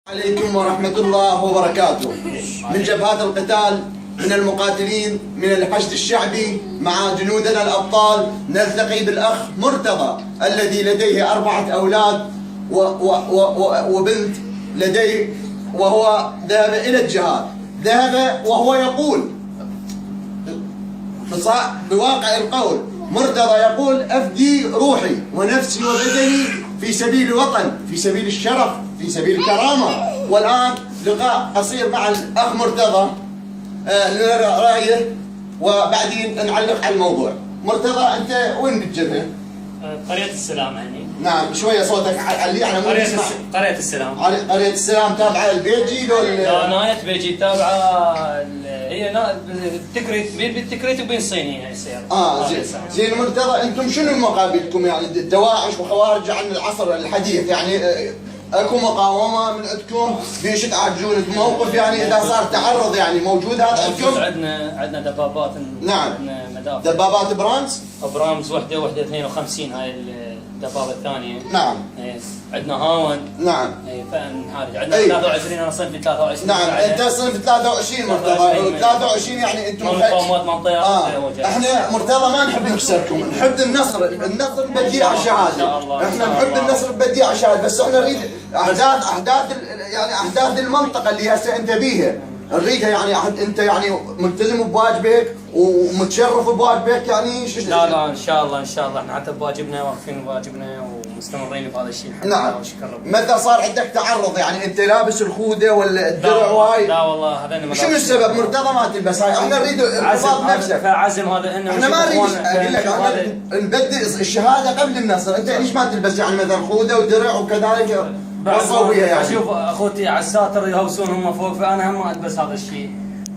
عليكم ورحمة الله وبركاته. من جبهات القتال، من المقاتلين، من الحشد الشعبي مع جنودنا الأبطال، نلتقي بالأخ مرتضى الذي لديه 4 أولاد وبنت لديه، وهو ذهب إلى الجهاد. ذهب وهو يقول بواقع القول، مرتضى يقول: أفدي روحي ونفسي وبدني في سبيل الوطن، في سبيل الشرف، في سبيل الكرامة. والآن لقاء قصير مع الأخ مرتضى لنرى رأيه وبعدين نعلق على الموضوع. مرتضى، أنت وين بالجبهة؟ قرية السلام يعني. نعم، شوية صوتك علي على مود نسمع. قرية السلام. قرية السلام تابعة البيجي لا، نايت بيجي تابعة هي بالتكريت، بالتكريت وبين صيني هي السيارة. زين مرتضى، انتم شنو مقابلكم يعني دواعش وخوارج عن العصر الحديث؟ يعني اكو مقاومة من عندكم؟ ليش تعالجون بموقف يعني اذا صار تعرض يعني موجود هذا عندكم؟ عندنا دبابات. نعم، مدافع. دبابات برامز وحدة 52 هاي الدبابة الثانية. نعم. عندنا هاون. نعم. فنحارب. عندنا 23. انا صنف 23. نعم، انت صنف 23 مرتضى. 23 يعني انتم مقاومات منطقة. احنا مرتضى ما نحب نخسركم، نحب النصر نبديه على الشهادة. احنا نحب النصر نبديه على الشهادة، بس احنا نريد احداث المنطقة اللي هسه انت بيها، نريدها يعني انت يعني ملتزم بواجبك ومتشرف بواجبك يعني. لا ان شاء الله احنا حتى بواجبنا واقفين بواجبنا ومستمرين بهذا الشيء. نعم. متى صار عندك تعرض يعني انت لابس الخوذه ولا الدرع وهاي؟ لا والله هذا شنو السبب مرتضى ما تلبس هاي؟ احنا نريد انضباط نفسك. فعزم هذا انه احنا ما نريد، اقول لك احنا نبدي الشهاده قبل النصر. انت ليش ما تلبس يعني مثلا خوذه ودرع وكذلك وصويه يعني؟ اشوف اخوتي على الساتر يهوسون هم فوق، فانا هم ما البس هذا الشيء،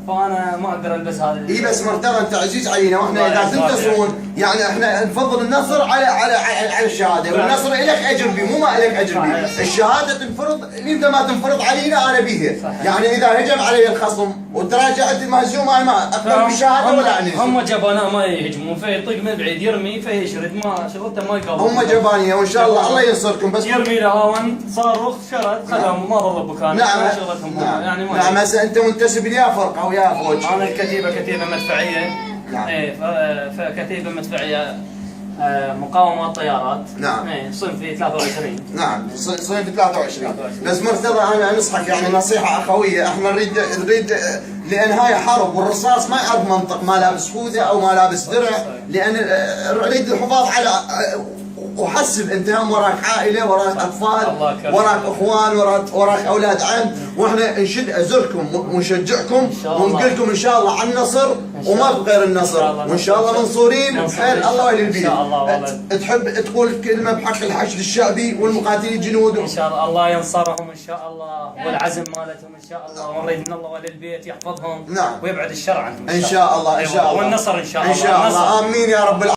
فانا ما اقدر البس هذا. اي بس مرتضى انت عزيز علينا، واحنا اذا تنتصرون يعني احنا نفضل النصر على الشهاده، والنصر لك اجر به، مو ما لك اجر به. الشهاده تنفرض، انت ما تنفرض علينا انا بيها. يعني اذا هجم علي الخصم وتراجعت المهزوم ما اقدر بالشهاده ولا انزل. هم جباناء ما يهجمون، فيطق من بعيد يرمي فيشرد، ما شغلته ما يقاوم. هم جبانيه وان شاء الله ينصركم. بس يرمي لهاون صاروخ شرد خدهم ما ضل بكان. نعم. شغلتهم يعني ما. نعم. هسه انت منتسب ليا فرقه ويا فوج. انا كتيبه مدفعيه. نعم. فكتيبه مدفعيه مقاومات طيارات. نعم. صنفي 23. نعم، صنفي 23. بس مرتضى انا انصحك يعني نصيحه اخويه، احنا نريد لان هاي حرب، والرصاص ما يعرف منطق، ما لابس خوذه او ما لابس درع، لان نريد الحفاظ على وحسب انت هم وراك عائله، وراك اطفال، وراك اخوان، وراك اولاد عم، واحنا نشد ازركم ونشجعكم ونقول لكم ان شاء الله على النصر وما بغير النصر، وان شاء الله منصورين بحيل الله ولي البيت. تحب تقول كلمه بحق الحشد الشعبي والمقاتلين جنوده؟ ان شاء الله ينصرهم ان شاء الله، والعزم مالتهم ان شاء الله، ونريد من الله ولي البيت يحفظهم. نعم. ويبعد الشر عنهم ان شاء الله. ان شاء الله. والنصر ان شاء الله. ان شاء الله. امين يا رب العالمين.